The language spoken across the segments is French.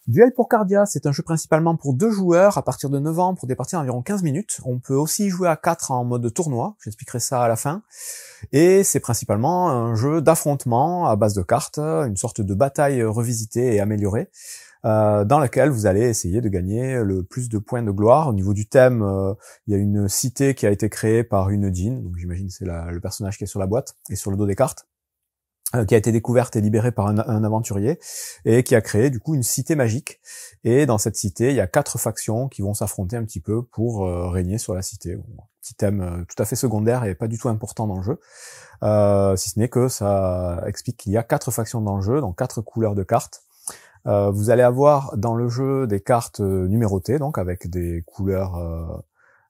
Duel pour Cardia, c'est un jeu principalement pour 2 joueurs à partir de 9 ans pour des parties d'environ 15 minutes. On peut aussi jouer à 4 en mode tournoi, j'expliquerai ça à la fin. Et c'est principalement un jeu d'affrontement à base de cartes, une sorte de bataille revisitée et améliorée, dans laquelle vous allez essayer de gagner le plus de points de gloire. Au niveau du thème, il y a une cité qui a été créée par une djinn, donc j'imagine que c'est le personnage qui est sur la boîte et sur le dos des cartes, qui a été découverte et libérée par un aventurier, et qui a créé du coup une cité magique. Et dans cette cité, il y a 4 factions qui vont s'affronter un petit peu pour régner sur la cité. Bon, petit thème tout à fait secondaire et pas du tout important dans le jeu, si ce n'est que ça explique qu'il y a 4 factions dans le jeu, donc 4 couleurs de cartes. Vous allez avoir dans le jeu des cartes numérotées, donc avec des couleurs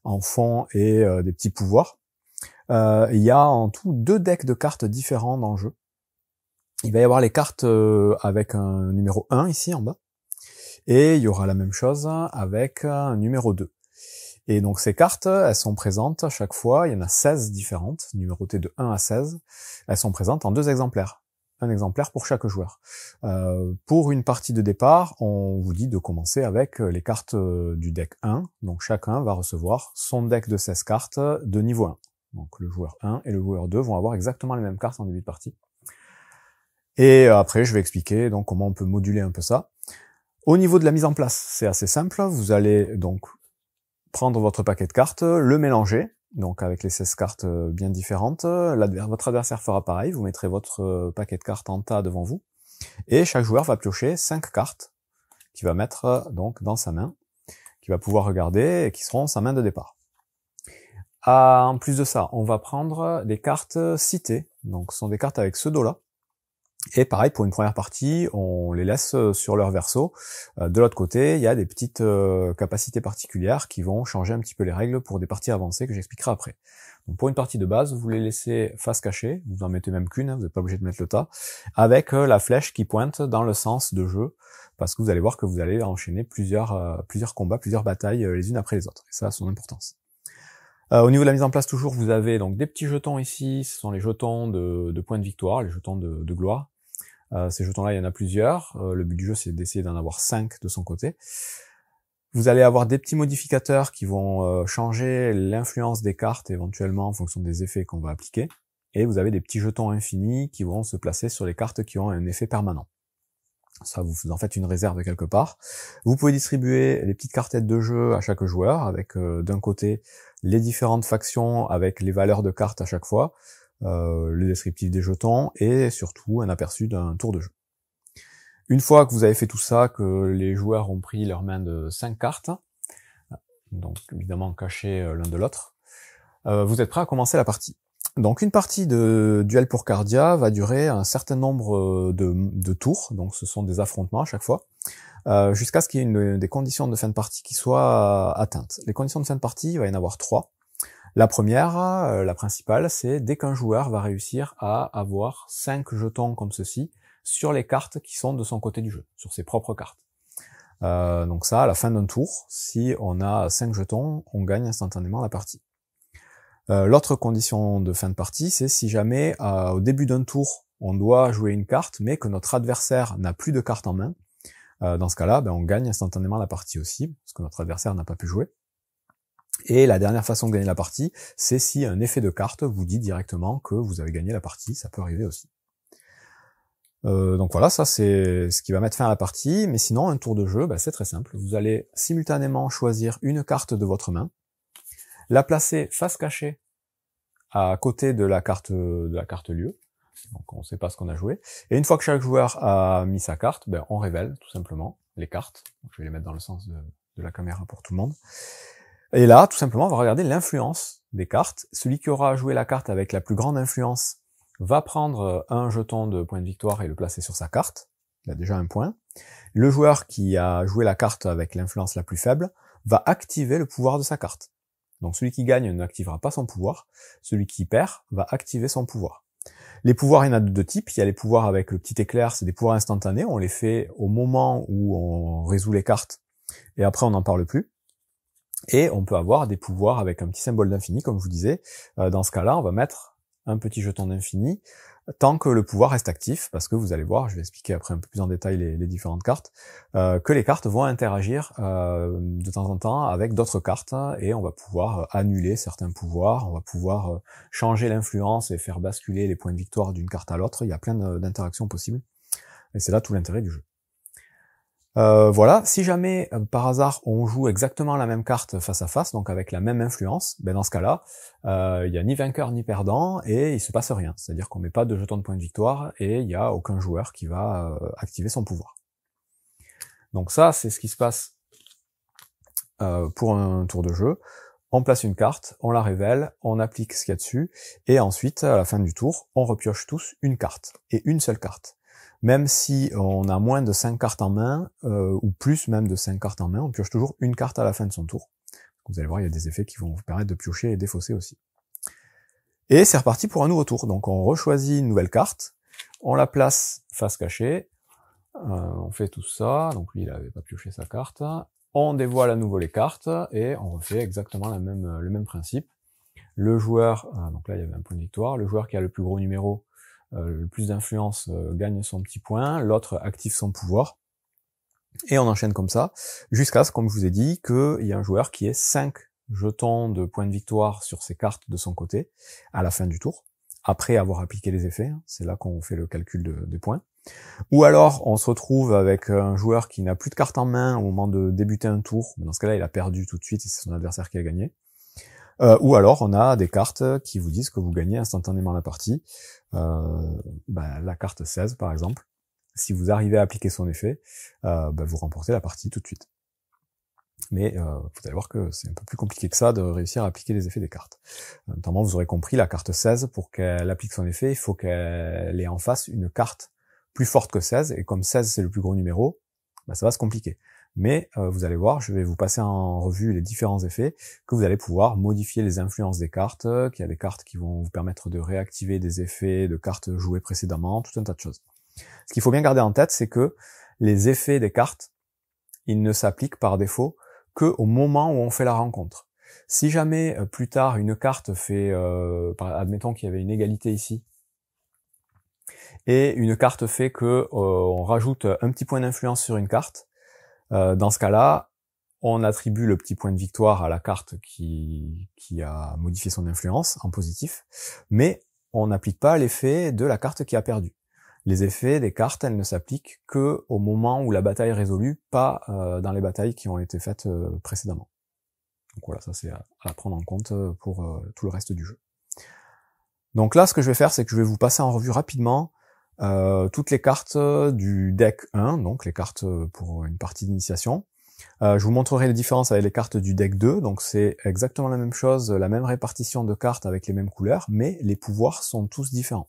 en fond et des petits pouvoirs. Il y a en tout 2 decks de cartes différents dans le jeu. Il va y avoir les cartes avec un numéro 1 ici en bas, et il y aura la même chose avec un numéro 2. Et donc ces cartes, elles sont présentes à chaque fois, il y en a 16 différentes, numérotées de 1 à 16, elles sont présentes en 2 exemplaires. Un exemplaire pour chaque joueur. Pour une partie de départ, on vous dit de commencer avec les cartes du deck 1, donc chacun va recevoir son deck de 16 cartes de niveau 1. Donc le joueur 1 et le joueur 2 vont avoir exactement les mêmes cartes en début de partie. Et après, je vais expliquer donc comment on peut moduler un peu ça. Au niveau de la mise en place, c'est assez simple. Vous allez donc prendre votre paquet de cartes, le mélanger, donc avec les 16 cartes bien différentes. Votre adversaire fera pareil, vous mettrez votre paquet de cartes en tas devant vous, et chaque joueur va piocher 5 cartes qu'il va mettre donc dans sa main, qu'il va pouvoir regarder et qui seront sa main de départ. En plus de ça, on va prendre des cartes citées, donc ce sont des cartes avec ce dos-là. Et pareil, pour une première partie, on les laisse sur leur verso. De l'autre côté, il y a des petites capacités particulières qui vont changer un petit peu les règles pour des parties avancées que j'expliquerai après. Donc pour une partie de base, vous les laissez face cachée, vous en mettez même qu'une, vous n'êtes pas obligé de mettre le tas, avec la flèche qui pointe dans le sens de jeu, parce que vous allez voir que vous allez enchaîner plusieurs combats, plusieurs batailles les unes après les autres. Et ça a son importance. Au niveau de la mise en place, toujours, vous avez donc des petits jetons ici, ce sont les jetons de points de victoire, les jetons de gloire. Ces jetons-là, il y en a plusieurs. Le but du jeu, c'est d'essayer d'en avoir 5 de son côté. Vous allez avoir des petits modificateurs qui vont changer l'influence des cartes éventuellement en fonction des effets qu'on va appliquer. Et vous avez des petits jetons infinis qui vont se placer sur les cartes qui ont un effet permanent. Ça, vous en faites une réserve quelque part. Vous pouvez distribuer les petites cartettes de jeu à chaque joueur, avec d'un côté les différentes factions avec les valeurs de cartes à chaque fois, le descriptif des jetons et surtout un aperçu d'un tour de jeu. Une fois que vous avez fait tout ça, que les joueurs ont pris leur main de 5 cartes, donc évidemment cachées l'un de l'autre, vous êtes prêts à commencer la partie. Donc une partie de Duel pour Cardia va durer un certain nombre de tours, donc ce sont des affrontements à chaque fois, jusqu'à ce qu'il y ait des conditions de fin de partie qui soient atteintes. Les conditions de fin de partie, il va y en avoir 3. La première, la principale, c'est dès qu'un joueur va réussir à avoir 5 jetons comme ceci sur les cartes qui sont de son côté du jeu, sur ses propres cartes. Donc ça, à la fin d'un tour, si on a 5 jetons, on gagne instantanément la partie. L'autre condition de fin de partie, c'est si jamais au début d'un tour, on doit jouer une carte, mais que notre adversaire n'a plus de carte en main. Dans ce cas-là, on gagne instantanément la partie aussi, parce que notre adversaire n'a pas pu jouer. Et la dernière façon de gagner la partie, c'est si un effet de carte vous dit directement que vous avez gagné la partie, ça peut arriver aussi. Donc voilà, ça c'est ce qui va mettre fin à la partie, mais sinon un tour de jeu, c'est très simple. Vous allez simultanément choisir une carte de votre main, la placer face cachée à côté de la carte lieu, donc on ne sait pas ce qu'on a joué, et une fois que chaque joueur a mis sa carte, on révèle tout simplement les cartes. Donc, je vais les mettre dans le sens de la caméra pour tout le monde. Et là, tout simplement, on va regarder l'influence des cartes. Celui qui aura joué la carte avec la plus grande influence va prendre un jeton de point de victoire et le placer sur sa carte. Il a déjà un point. Le joueur qui a joué la carte avec l'influence la plus faible va activer le pouvoir de sa carte. Donc celui qui gagne n'activera pas son pouvoir. Celui qui perd va activer son pouvoir. Les pouvoirs, il y en a de 2 types. Il y a les pouvoirs avec le petit éclair, c'est des pouvoirs instantanés. On les fait au moment où on résout les cartes et après on n'en parle plus. Et on peut avoir des pouvoirs avec un petit symbole d'infini, comme je vous disais. Dans ce cas-là, on va mettre un petit jeton d'infini tant que le pouvoir reste actif, parce que vous allez voir, je vais expliquer après un peu plus en détail les différentes cartes, que les cartes vont interagir de temps en temps avec d'autres cartes, et on va pouvoir annuler certains pouvoirs, on va pouvoir changer l'influence et faire basculer les points de victoire d'une carte à l'autre. Il y a plein d'interactions possibles, et c'est là tout l'intérêt du jeu. Voilà, si jamais par hasard on joue exactement la même carte face à face, donc avec la même influence, ben dans ce cas-là, il n'y a ni vainqueur ni perdant et il se passe rien. C'est-à-dire qu'on met pas de jeton de point de victoire et il n'y a aucun joueur qui va activer son pouvoir. Donc ça, c'est ce qui se passe pour un tour de jeu. On place une carte, on la révèle, on applique ce qu'il y a dessus, et ensuite, à la fin du tour, on repioche tous une carte, et une seule carte. Même si on a moins de 5 cartes en main, ou plus même de 5 cartes en main, on pioche toujours une carte à la fin de son tour. Vous allez voir, il y a des effets qui vont vous permettre de piocher et défausser aussi. Et c'est reparti pour un nouveau tour. Donc on rechoisit une nouvelle carte, on la place face cachée, on fait tout ça, donc lui il n'avait pas pioché sa carte, on dévoile à nouveau les cartes, et on refait exactement le même principe. Le joueur, donc là il y avait un point de victoire, le joueur qui a le plus gros numéro, le plus d'influence gagne son petit point, l'autre active son pouvoir, et on enchaîne comme ça, jusqu'à ce, comme je vous ai dit, qu'il y a un joueur qui ait 5 jetons de points de victoire sur ses cartes de son côté, à la fin du tour, après avoir appliqué les effets, c'est là qu'on fait le calcul des points. Ou alors on se retrouve avec un joueur qui n'a plus de cartes en main au moment de débuter un tour, mais dans ce cas-là il a perdu tout de suite et c'est son adversaire qui a gagné. Ou alors on a des cartes qui vous disent que vous gagnez instantanément la partie. La carte 16 par exemple, si vous arrivez à appliquer son effet, vous remportez la partie tout de suite. Mais vous allez voir que c'est un peu plus compliqué que ça de réussir à appliquer les effets des cartes. Notamment vous aurez compris, la carte 16, pour qu'elle applique son effet, il faut qu'elle ait en face une carte plus forte que 16, et comme 16 c'est le plus gros numéro, ça va se compliquer. Mais vous allez voir, je vais vous passer en revue les différents effets, que vous allez pouvoir modifier les influences des cartes, qu'il y a des cartes qui vont vous permettre de réactiver des effets de cartes jouées précédemment, tout un tas de choses. Ce qu'il faut bien garder en tête, c'est que les effets des cartes, ils ne s'appliquent par défaut qu'au moment où on fait la rencontre. Si jamais plus tard une carte fait, admettons qu'il y avait une égalité ici, et une carte fait que on rajoute un petit point d'influence sur une carte, dans ce cas-là, on attribue le petit point de victoire à la carte qui a modifié son influence en positif, mais on n'applique pas l'effet de la carte qui a perdu. Les effets des cartes, elles ne s'appliquent que au moment où la bataille est résolue, pas dans les batailles qui ont été faites précédemment. Donc voilà, ça c'est à prendre en compte pour tout le reste du jeu. Donc là, ce que je vais faire, c'est que je vais vous passer en revue rapidement toutes les cartes du deck 1, donc les cartes pour une partie d'initiation. Je vous montrerai les différences avec les cartes du deck 2, donc c'est exactement la même chose, la même répartition de cartes avec les mêmes couleurs, mais les pouvoirs sont tous différents.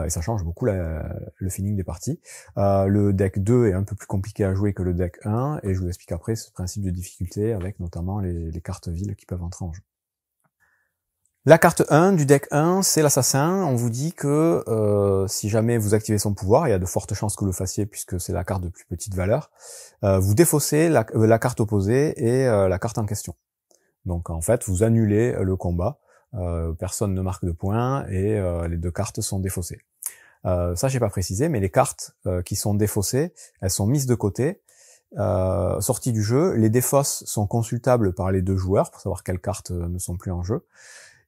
Et ça change beaucoup le feeling des parties. Le deck 2 est un peu plus compliqué à jouer que le deck 1, et je vous explique après ce principe de difficulté avec notamment les cartes villes qui peuvent entrer en jeu. La carte 1 du deck 1, c'est l'assassin. On vous dit que si jamais vous activez son pouvoir, il y a de fortes chances que vous le fassiez puisque c'est la carte de plus petite valeur, vous défaussez la carte opposée et la carte en question. Donc en fait, vous annulez le combat, personne ne marque de points et les deux cartes sont défaussées. Ça, j'ai pas précisé, mais les cartes qui sont défaussées, elles sont mises de côté. Sorties du jeu, les défausses sont consultables par les deux joueurs pour savoir quelles cartes ne sont plus en jeu.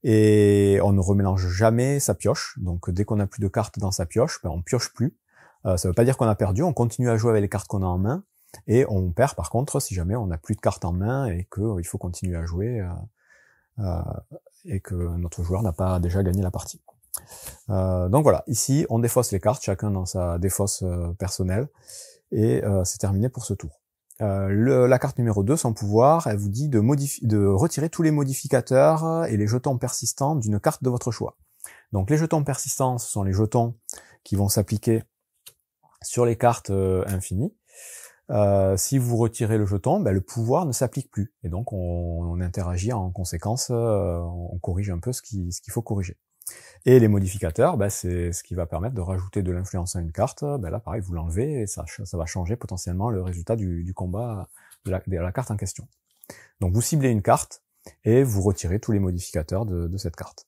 Et on ne remélange jamais sa pioche, donc dès qu'on n'a plus de cartes dans sa pioche, on pioche plus. Ça veut pas dire qu'on a perdu, on continue à jouer avec les cartes qu'on a en main, et on perd par contre si jamais on n'a plus de cartes en main et qu'il faut continuer à jouer, et que notre joueur n'a pas déjà gagné la partie. Donc voilà, ici on défausse les cartes, chacun dans sa défausse personnelle, et c'est terminé pour ce tour. La carte numéro 2, son pouvoir, elle vous dit de retirer tous les modificateurs et les jetons persistants d'une carte de votre choix. Donc les jetons persistants, ce sont les jetons qui vont s'appliquer sur les cartes infinies. Si vous retirez le jeton, le pouvoir ne s'applique plus. Et donc on interagit en conséquence, on corrige un peu ce qu'il faut corriger. Et les modificateurs, c'est ce qui va permettre de rajouter de l'influence à une carte. Là, pareil, vous l'enlevez et ça va changer potentiellement le résultat du combat de la carte en question. Donc vous ciblez une carte et vous retirez tous les modificateurs de cette carte.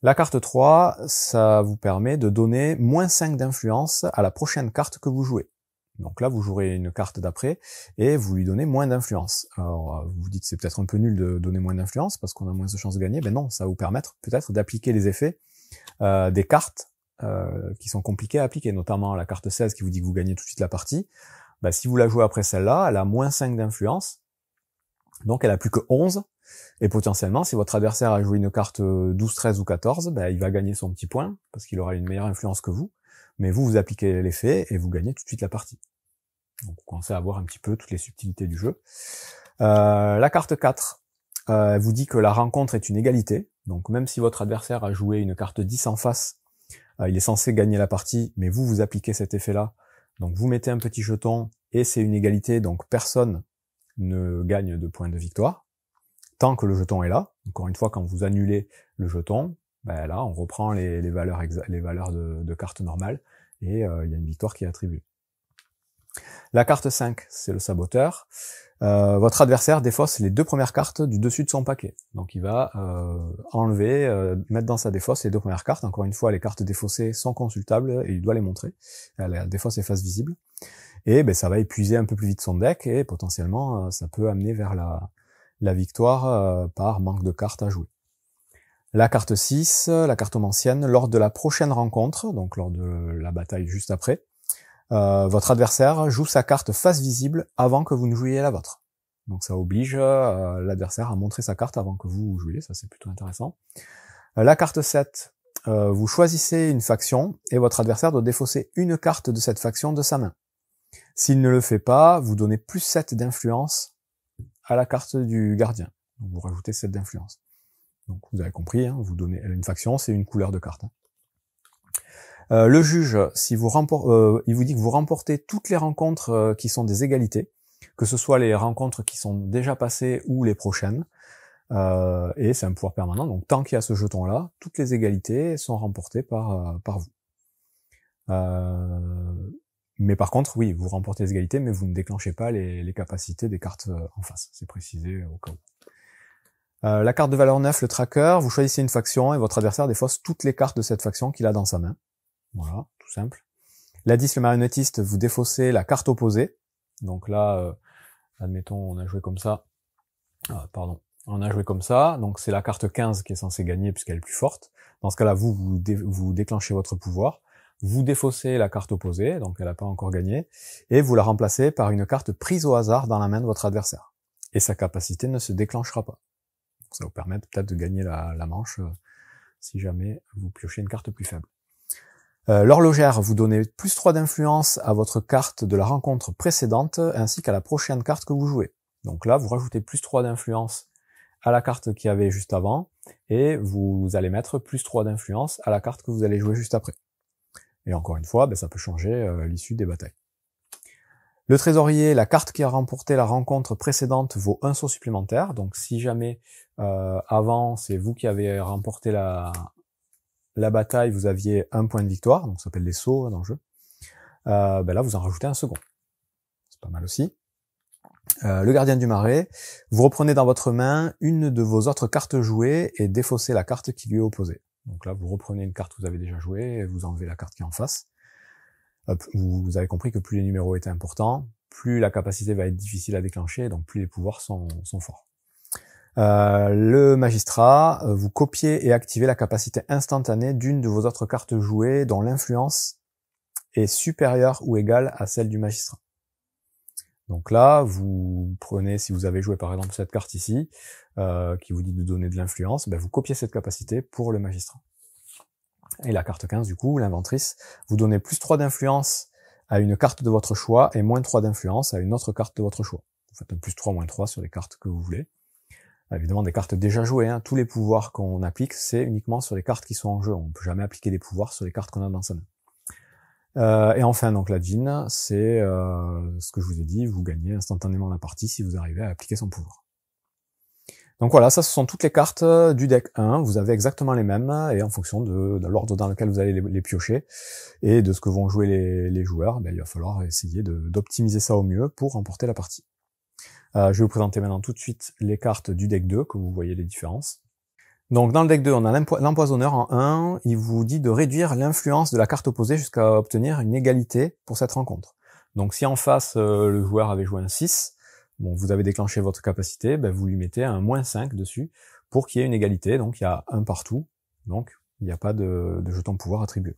La carte 3, ça vous permet de donner -5 d'influence à la prochaine carte que vous jouez. Donc là, vous jouerez une carte d'après et vous lui donnez moins d'influence. Alors, vous vous dites c'est peut-être un peu nul de donner moins d'influence parce qu'on a moins de chances de gagner. Ben non, ça va vous permettre peut-être d'appliquer les effets des cartes qui sont compliquées à appliquer, notamment la carte 16 qui vous dit que vous gagnez tout de suite la partie. Ben, si vous la jouez après celle-là, elle a -5 d'influence, donc elle a plus que 11. Et potentiellement, si votre adversaire a joué une carte 12, 13 ou 14, ben, il va gagner son petit point, parce qu'il aura une meilleure influence que vous. Mais vous appliquez l'effet et vous gagnez tout de suite la partie. Donc vous commencez à voir un petit peu toutes les subtilités du jeu. La carte 4 vous dit que la rencontre est une égalité. Donc même si votre adversaire a joué une carte 10 en face, il est censé gagner la partie, mais vous appliquez cet effet-là. Donc vous mettez un petit jeton et c'est une égalité, donc personne ne gagne de points de victoire tant que le jeton est là. Encore une fois, quand vous annulez le jeton, ben là, on reprend les valeurs de cartes normales et il y a une victoire qui est attribuée. La carte 5, c'est le saboteur. Votre adversaire défausse les 2 premières cartes du dessus de son paquet. Donc il va mettre dans sa défausse les 2 premières cartes. Encore une fois, les cartes défaussées sont consultables et il doit les montrer. La défausse est face visible. Et ben, ça va épuiser un peu plus vite son deck et potentiellement ça peut amener vers la victoire par manque de cartes à jouer. La carte 6, la cartomancienne, lors de la prochaine rencontre, donc lors de la bataille juste après, votre adversaire joue sa carte face visible avant que vous ne jouiez la vôtre. Donc ça oblige l'adversaire à montrer sa carte avant que vous jouiez, ça c'est plutôt intéressant. La carte 7, vous choisissez une faction et votre adversaire doit défausser une carte de cette faction de sa main. S'il ne le fait pas, vous donnez +7 d'influence à la carte du gardien. Donc vous rajoutez 7 d'influence. Donc vous avez compris, hein, vous donnez une faction, c'est une couleur de carte. Le juge, si vous il vous dit que vous remportez toutes les rencontres qui sont des égalités, que ce soit les rencontres qui sont déjà passées ou les prochaines, et c'est un pouvoir permanent. Donc tant qu'il y a ce jeton-là, toutes les égalités sont remportées par vous. Mais par contre, oui, vous remportez les égalités, mais vous ne déclenchez pas les capacités des cartes en face. C'est précisé au cas où. La carte de valeur 9, le tracker, vous choisissez une faction et votre adversaire défausse toutes les cartes de cette faction qu'il a dans sa main. Voilà, tout simple. La 10, le marionnettiste, vous défaussez la carte opposée. Donc là, admettons, on a joué comme ça. On a joué comme ça. Donc c'est la carte 15 qui est censée gagner puisqu'elle est plus forte. Dans ce cas-là, vous déclenchez votre pouvoir. Vous défaussez la carte opposée, donc elle n'a pas encore gagné, et vous la remplacez par une carte prise au hasard dans la main de votre adversaire. Et sa capacité ne se déclenchera pas. Donc ça vous permet peut-être de gagner la manche si jamais vous piochez une carte plus faible. L'horlogère, vous donnez +3 d'influence à votre carte de la rencontre précédente, ainsi qu'à la prochaine carte que vous jouez. Donc là, vous rajoutez +3 d'influence à la carte qu'il y avait juste avant, et vous allez mettre +3 d'influence à la carte que vous allez jouer juste après. Et encore une fois, ben, ça peut changer l'issue des batailles. Le trésorier, la carte qui a remporté la rencontre précédente vaut un saut supplémentaire. Donc si jamais avant c'est vous qui avez remporté la bataille, vous aviez un point de victoire, donc ça s'appelle les sauts dans le jeu, ben là vous en rajoutez un second. C'est pas mal aussi. Le gardien du marais, vous reprenez dans votre main une de vos autres cartes jouées et défaussez la carte qui lui est opposée. Donc là, vous reprenez une carte que vous avez déjà jouée et vous enlevez la carte qui est en face. Vous avez compris que plus les numéros étaient importants, plus la capacité va être difficile à déclencher, donc plus les pouvoirs sont forts. Le magistrat, vous copiez et activez la capacité instantanée d'une de vos autres cartes jouées dont l'influence est supérieure ou égale à celle du magistrat. Donc là, vous prenez, si vous avez joué par exemple cette carte ici, qui vous dit de donner de l'influence, ben vous copiez cette capacité pour le magistrat. Et la carte 15, du coup, l'inventrice, vous donnez +3 d'influence à une carte de votre choix et -3 d'influence à une autre carte de votre choix. Vous faites un +3, -3 sur les cartes que vous voulez. Évidemment, des cartes déjà jouées, hein. Tous les pouvoirs qu'on applique, c'est uniquement sur les cartes qui sont en jeu. On ne peut jamais appliquer des pouvoirs sur les cartes qu'on a dans sa main. Et enfin, donc la djinn, c'est ce que je vous ai dit, vous gagnez instantanément la partie si vous arrivez à appliquer son pouvoir. Donc voilà, ça ce sont toutes les cartes du deck 1, vous avez exactement les mêmes, et en fonction de l'ordre dans lequel vous allez les piocher, et de ce que vont jouer les joueurs, ben, il va falloir essayer d'optimiser ça au mieux pour remporter la partie. Je vais vous présenter maintenant tout de suite les cartes du deck 2, que vous voyez les différences. Donc dans le deck 2, on a l'empoisonneur en 1, il vous dit de réduire l'influence de la carte opposée jusqu'à obtenir une égalité pour cette rencontre. Donc si en face, le joueur avait joué un 6, bon, vous avez déclenché votre capacité, ben, vous lui mettez un -5 dessus pour qu'il y ait une égalité, donc il y a un partout, donc il n'y a pas de jeton de pouvoir attribué.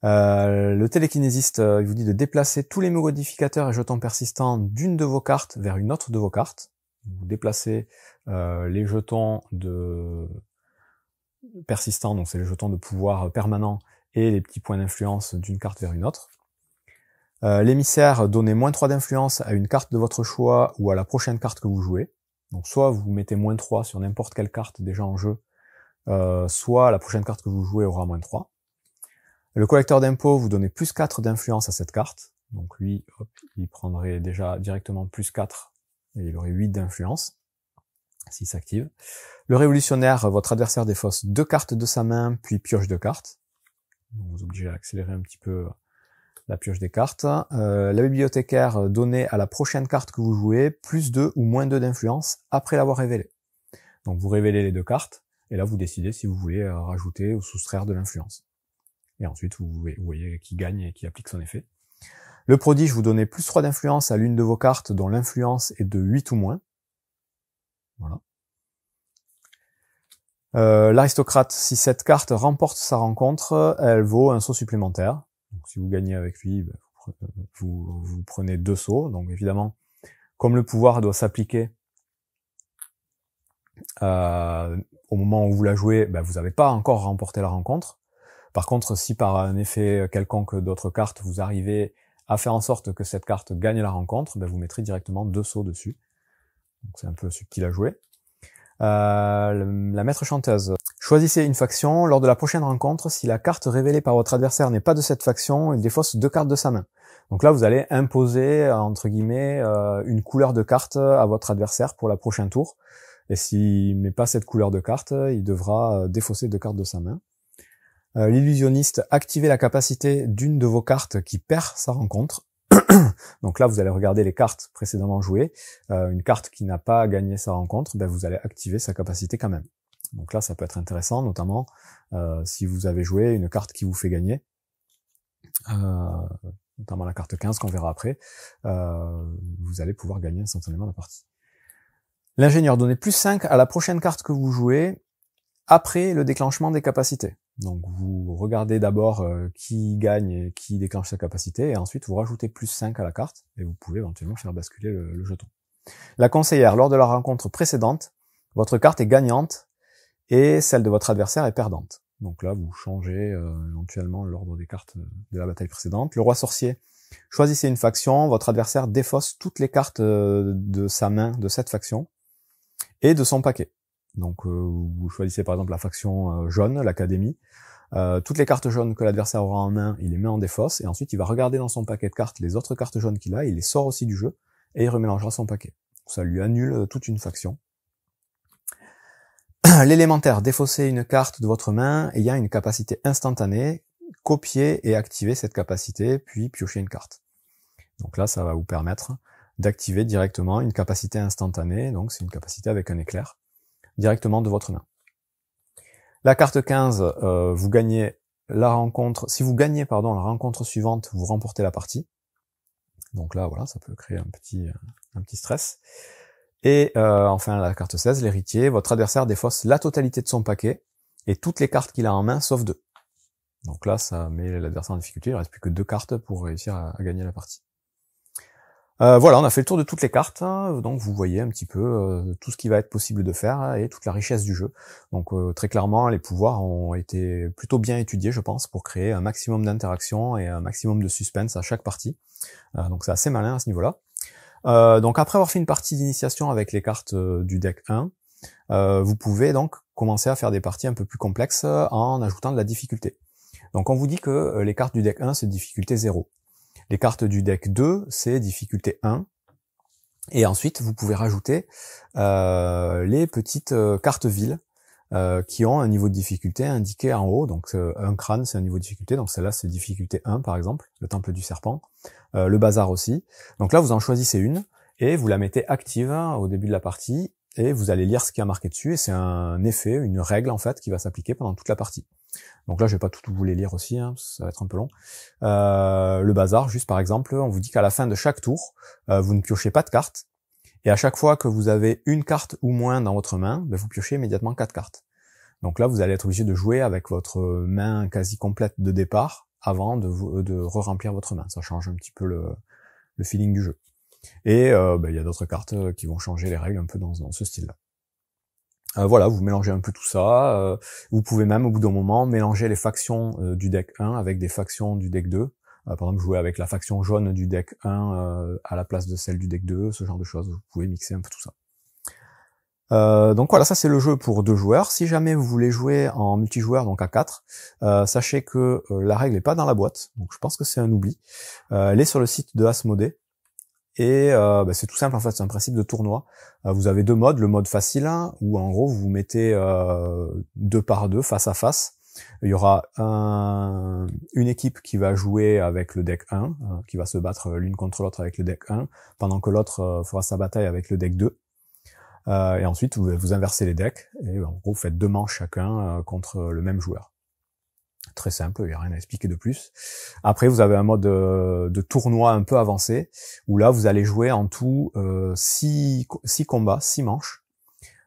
Le télékinésiste, il vous dit de déplacer tous les modificateurs et jetons persistants d'une de vos cartes vers une autre de vos cartes. Vous déplacez les jetons de persistants, donc c'est les jetons de pouvoir permanents, et les petits points d'influence d'une carte vers une autre. L'émissaire, donnez -3 d'influence à une carte de votre choix ou à la prochaine carte que vous jouez. Donc soit vous mettez -3 sur n'importe quelle carte déjà en jeu, soit la prochaine carte que vous jouez aura -3. Le collecteur d'impôts, vous donnez +4 d'influence à cette carte. Donc lui, hop, il prendrait déjà directement +4 et il aurait 8 d'influence s'il s'active. Le révolutionnaire, votre adversaire défausse 2 cartes de sa main, puis pioche 2 cartes. Donc vous obligez à accélérer un petit peu la pioche des cartes. La bibliothécaire, donnez à la prochaine carte que vous jouez +2 ou -2 d'influence après l'avoir révélée. Donc vous révélez les 2 cartes, et là vous décidez si vous voulez rajouter ou soustraire de l'influence. Et ensuite vous voyez qui gagne et qui applique son effet. Le prodige, vous donnez +3 d'influence à l'une de vos cartes dont l'influence est de 8 ou moins. Voilà. L'aristocrate, si cette carte remporte sa rencontre, elle vaut un saut supplémentaire. Donc, si vous gagnez avec lui, vous prenez 2 sauts. Donc évidemment, comme le pouvoir doit s'appliquer au moment où vous la jouez, vous n'avez pas encore remporté la rencontre. Par contre, si par un effet quelconque d'autres cartes, vous arrivez à faire en sorte que cette carte gagne la rencontre, vous mettrez directement 2 sauts dessus. Donc c'est un peu subtil à jouer. La maître chanteuse. Choisissez une faction. Lors de la prochaine rencontre, si la carte révélée par votre adversaire n'est pas de cette faction, il défausse 2 cartes de sa main. Donc là, vous allez imposer, entre guillemets, une couleur de carte à votre adversaire pour le prochain tour. Et s'il met pas cette couleur de carte, il devra défausser 2 cartes de sa main. L'illusionniste, activez la capacité d'une de vos cartes qui perd sa rencontre. Donc là, vous allez regarder les cartes précédemment jouées. Une carte qui n'a pas gagné sa rencontre, vous allez activer sa capacité quand même. Donc là, ça peut être intéressant, notamment si vous avez joué une carte qui vous fait gagner, notamment la carte 15 qu'on verra après, vous allez pouvoir gagner instantanément la partie. L'ingénieur, donnez +5 à la prochaine carte que vous jouez après le déclenchement des capacités. Donc vous regardez d'abord qui gagne et qui déclenche sa capacité, et ensuite vous rajoutez +5 à la carte, et vous pouvez éventuellement faire basculer le jeton. La conseillère, lors de la rencontre précédente, votre carte est gagnante, et celle de votre adversaire est perdante. Donc là, vous changez éventuellement l'ordre des cartes de la bataille précédente. Le roi sorcier, choisissez une faction, votre adversaire défausse toutes les cartes de sa main de cette faction, et de son paquet. Donc vous choisissez par exemple la faction jaune, l'académie. Toutes les cartes jaunes que l'adversaire aura en main, il les met en défausse, et ensuite il va regarder dans son paquet de cartes les autres cartes jaunes qu'il a, il les sort aussi du jeu, et il remélangera son paquet. Ça lui annule toute une faction. L'élémentaire, défaussez une carte de votre main ayant une capacité instantanée, copiez et activez cette capacité, puis piochez une carte. Donc là, ça va vous permettre d'activer directement une capacité instantanée, donc c'est une capacité avec un éclair, directement de votre main. La carte 15, vous gagnez la rencontre. Si vous gagnez la rencontre suivante, vous remportez la partie. Donc là, voilà, ça peut créer un petit stress. Et enfin, la carte 16, l'héritier, votre adversaire défausse la totalité de son paquet et toutes les cartes qu'il a en main, sauf 2. Donc là, ça met l'adversaire en difficulté. Il ne reste plus que 2 cartes pour réussir à gagner la partie. Voilà, on a fait le tour de toutes les cartes, donc vous voyez un petit peu tout ce qui va être possible de faire et toute la richesse du jeu. Donc très clairement, les pouvoirs ont été plutôt bien étudiés, je pense, pour créer un maximum d'interaction et un maximum de suspense à chaque partie. Donc c'est assez malin à ce niveau-là. Donc après avoir fait une partie d'initiation avec les cartes du deck 1, vous pouvez donc commencer à faire des parties un peu plus complexes en ajoutant de la difficulté. Donc on vous dit que les cartes du deck 1 c'est difficulté 0. Les cartes du deck 2, c'est difficulté 1. Et ensuite, vous pouvez rajouter les petites cartes villes qui ont un niveau de difficulté indiqué en haut. Donc un crâne, c'est un niveau de difficulté. Donc celle-là, c'est difficulté 1, par exemple, le temple du serpent. Le bazar aussi. Donc là, vous en choisissez une et vous la mettez active au début de la partie. et vous allez lire ce qui a marqué dessus, et c'est un effet, une règle en fait, qui va s'appliquer pendant toute la partie. Donc là, je vais pas tout vous les lire aussi, hein, ça va être un peu long. Le bazar, juste par exemple, on vous dit qu'à la fin de chaque tour, vous ne piochez pas de cartes, et à chaque fois que vous avez une carte ou moins dans votre main, vous piochez immédiatement 4 cartes. Donc là, vous allez être obligé de jouer avec votre main quasi complète de départ avant de re-remplir votre main. Ça change un petit peu le feeling du jeu. Et il y a d'autres cartes qui vont changer les règles un peu dans ce style-là. Voilà, vous mélangez un peu tout ça. Vous pouvez même, au bout d'un moment, mélanger les factions du deck 1 avec des factions du deck 2. Par exemple, jouer avec la faction jaune du deck 1 à la place de celle du deck 2, ce genre de choses. Vous pouvez mixer un peu tout ça. Donc voilà, ça c'est le jeu pour 2 joueurs. Si jamais vous voulez jouer en multijoueur, donc à 4, sachez que la règle n'est pas dans la boîte, donc je pense que c'est un oubli. Elle est sur le site de Asmodée, et c'est tout simple en fait, c'est un principe de tournoi. Vous avez 2 modes, le mode facile, où en gros vous mettez 2 par 2 face à face. Il y aura une équipe qui va jouer avec le deck 1, qui va se battre l'une contre l'autre avec le deck 1, pendant que l'autre fera sa bataille avec le deck 2. Et ensuite, vous inversez les decks, et en gros, vous faites 2 manches chacun contre le même joueur. Très simple, il n'y a rien à expliquer de plus. Après, vous avez un mode de tournoi un peu avancé, où là, vous allez jouer en tout 6 combats, 6 manches,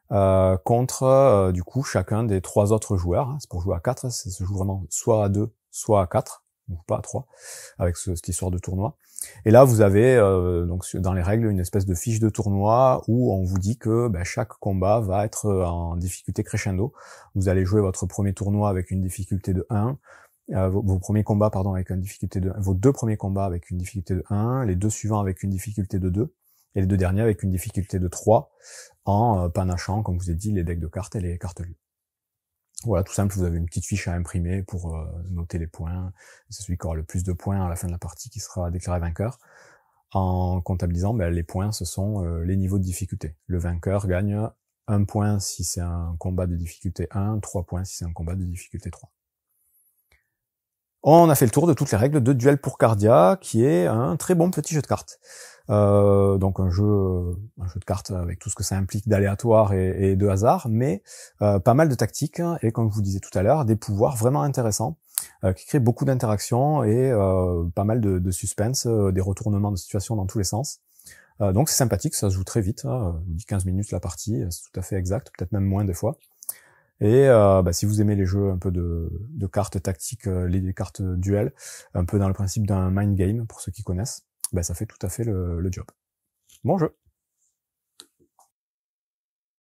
contre, du coup, chacun des 3 autres joueurs. C'est pour jouer à 4, ça se joue vraiment soit à 2, soit à 4, ou pas à 3, avec cette histoire de tournoi. Et là, vous avez donc dans les règles une espèce de fiche de tournoi où on vous dit que chaque combat va être en difficulté crescendo. Vous allez jouer votre premier tournoi avec une difficulté de 1, vos premiers combats avec une difficulté de 1, vos 2 premiers combats avec une difficulté de 1, les 2 suivants avec une difficulté de 2, et les 2 derniers avec une difficulté de 3, en panachant, comme je vous ai dit, les decks de cartes et les cartes lues. Voilà, tout simple, vous avez une petite fiche à imprimer pour noter les points. C'est celui qui aura le plus de points à la fin de la partie qui sera déclaré vainqueur. En comptabilisant, les points, ce sont les niveaux de difficulté. Le vainqueur gagne 1 point si c'est un combat de difficulté 1, 3 points si c'est un combat de difficulté 3. On a fait le tour de toutes les règles de Duel pour Cardia, qui est un très bon petit jeu de cartes. Donc un jeu de cartes avec tout ce que ça implique d'aléatoire et de hasard, mais pas mal de tactiques, et comme je vous disais tout à l'heure, des pouvoirs vraiment intéressants, qui créent beaucoup d'interactions et pas mal de suspense, des retournements de situation dans tous les sens. Donc c'est sympathique, ça se joue très vite, je vous dis 15 minutes la partie, c'est tout à fait exact, peut-être même moins des fois. Et si vous aimez les jeux un peu de cartes tactiques, les cartes duel, un peu dans le principe d'un mind game pour ceux qui connaissent, ça fait tout à fait le job. Bon jeu.